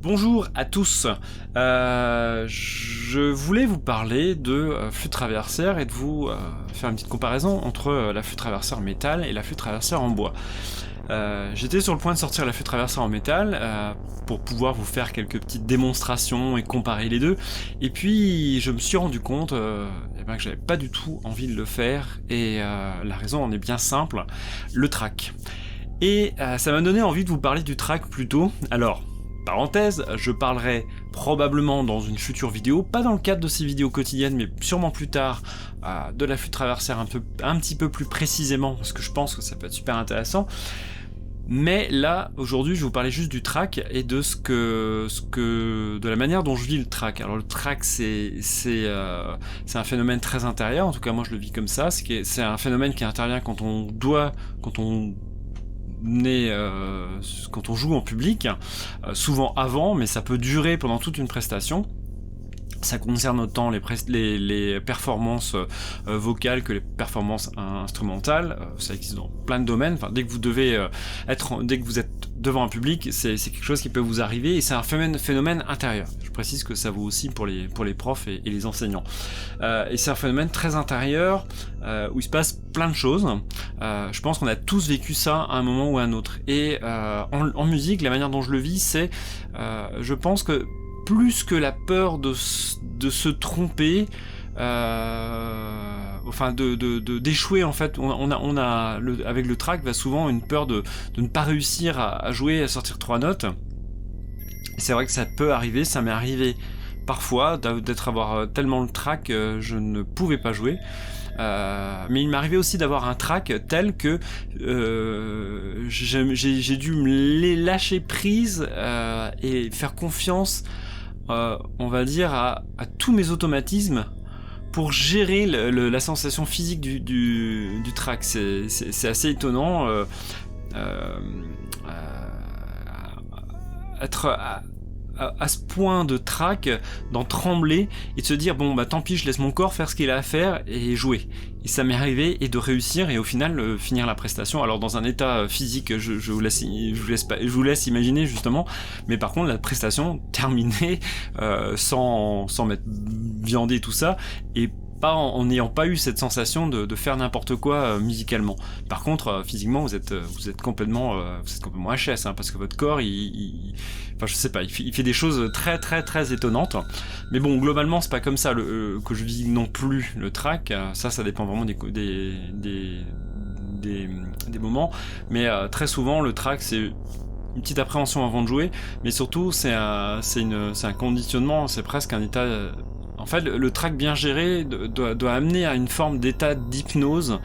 Bonjour à tous, je voulais vous parler de flûte traversière et de vous faire une petite comparaison entre la flûte traversière métal et la flûte traversière en bois. J'étais sur le point de sortir la flûte traversière en métal pour pouvoir vous faire quelques petites démonstrations et comparer les deux, et puis je me suis rendu compte que j'avais pas du tout envie de le faire, et la raison en est bien simple, le track. Et ça m'a donné envie de vous parler du track plutôt. Alors, parenthèse, je parlerai probablement dans une future vidéo, pas dans le cadre de ces vidéos quotidiennes, mais sûrement plus tard, de la flûte traversière un petit peu plus précisément, parce que je pense que ça peut être super intéressant. Mais là, aujourd'hui, je vais vous parler juste du track et de de la manière dont je vis le track. Alors le track, c'est un phénomène très intérieur, en tout cas moi je le vis comme ça. C'est un phénomène qui intervient quand on joue en public, souvent avant, mais ça peut durer pendant toute une prestation. Ça concerne autant les performances vocales que les performances instrumentales. Ça existe dans plein de domaines. Enfin, dès que vous êtes devant un public, c'est quelque chose qui peut vous arriver, et c'est un phénomène intérieur. Je précise que ça vaut aussi pour les profs et les enseignants. Et c'est un phénomène très intérieur où il se passe plein de choses. Je pense qu'on a tous vécu ça à un moment ou à un autre. Et en musique, la manière dont je le vis, c'est, je pense que plus que la peur de se tromper, d'échouer en fait, avec le track va souvent une peur de ne pas réussir à jouer, à sortir 3 notes. Et c'est vrai que ça peut arriver, ça m'est arrivé parfois avoir tellement le track je ne pouvais pas jouer. Mais il m'est arrivé aussi d'avoir un track tel que j'ai dû me lâcher prise et faire confiance, on va dire, à tous mes automatismes pour gérer la sensation physique du track. C'est assez étonnant. Être à ce point de track, d'en trembler et de se dire bon bah tant pis, je laisse mon corps faire ce qu'il a à faire et jouer. Et ça m'est arrivé, et de réussir, et au final finir la prestation. Alors dans un état physique, je vous laisse imaginer justement, mais par contre la prestation terminée sans m'être viandé et tout ça, et pas en n'ayant pas eu cette sensation de faire n'importe quoi musicalement. Par contre, physiquement, vous êtes complètement HS, hein, parce que votre corps, enfin je sais pas, il fait des choses très très très étonnantes. Mais bon, globalement, c'est pas comme ça que je vis non plus le track. Ça dépend vraiment des moments. Mais très souvent, le track, c'est une petite appréhension avant de jouer, mais surtout c'est un conditionnement, c'est presque un état. En fait, le track bien géré doit amener à une forme d'état d'hypnose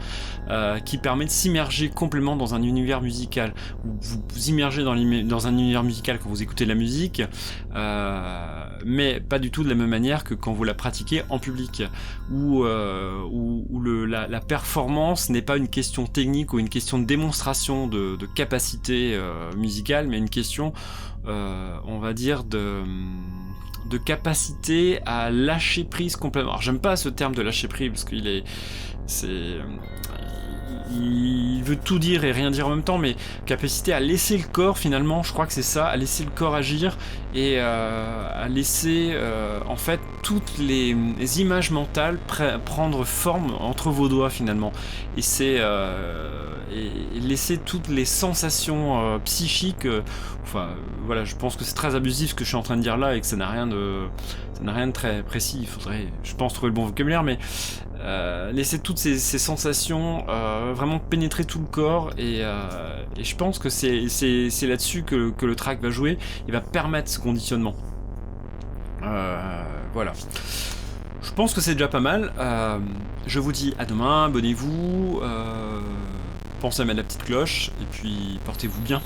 qui permet de s'immerger complètement dans un univers musical. Vous vous immergez dans un univers musical quand vous écoutez de la musique, mais pas du tout de la même manière que quand vous la pratiquez en public, où la performance n'est pas une question technique ou une question de démonstration de capacité musicale, mais une question, on va dire, de capacité à lâcher prise complètement. Alors j'aime pas ce terme de lâcher prise parce il veut tout dire et rien dire en même temps, mais capacité à laisser le corps, finalement, je crois que c'est ça, à laisser le corps agir, et à laisser en fait toutes les images mentales prendre forme entre vos doigts finalement, et c'est et laisser toutes les sensations psychiques. Voilà, je pense que c'est très abusif ce que je suis en train de dire là, et que ça n'a rien de très précis. Il faudrait, je pense, trouver le bon vocabulaire, mais laisser toutes ces sensations vraiment pénétrer tout le corps, et je pense que c'est là-dessus que le track va jouer. Il va permettre ce conditionnement. Voilà. Je pense que c'est déjà pas mal. Je vous dis à demain, abonnez-vous, pensez à mettre la petite cloche, et puis portez-vous bien.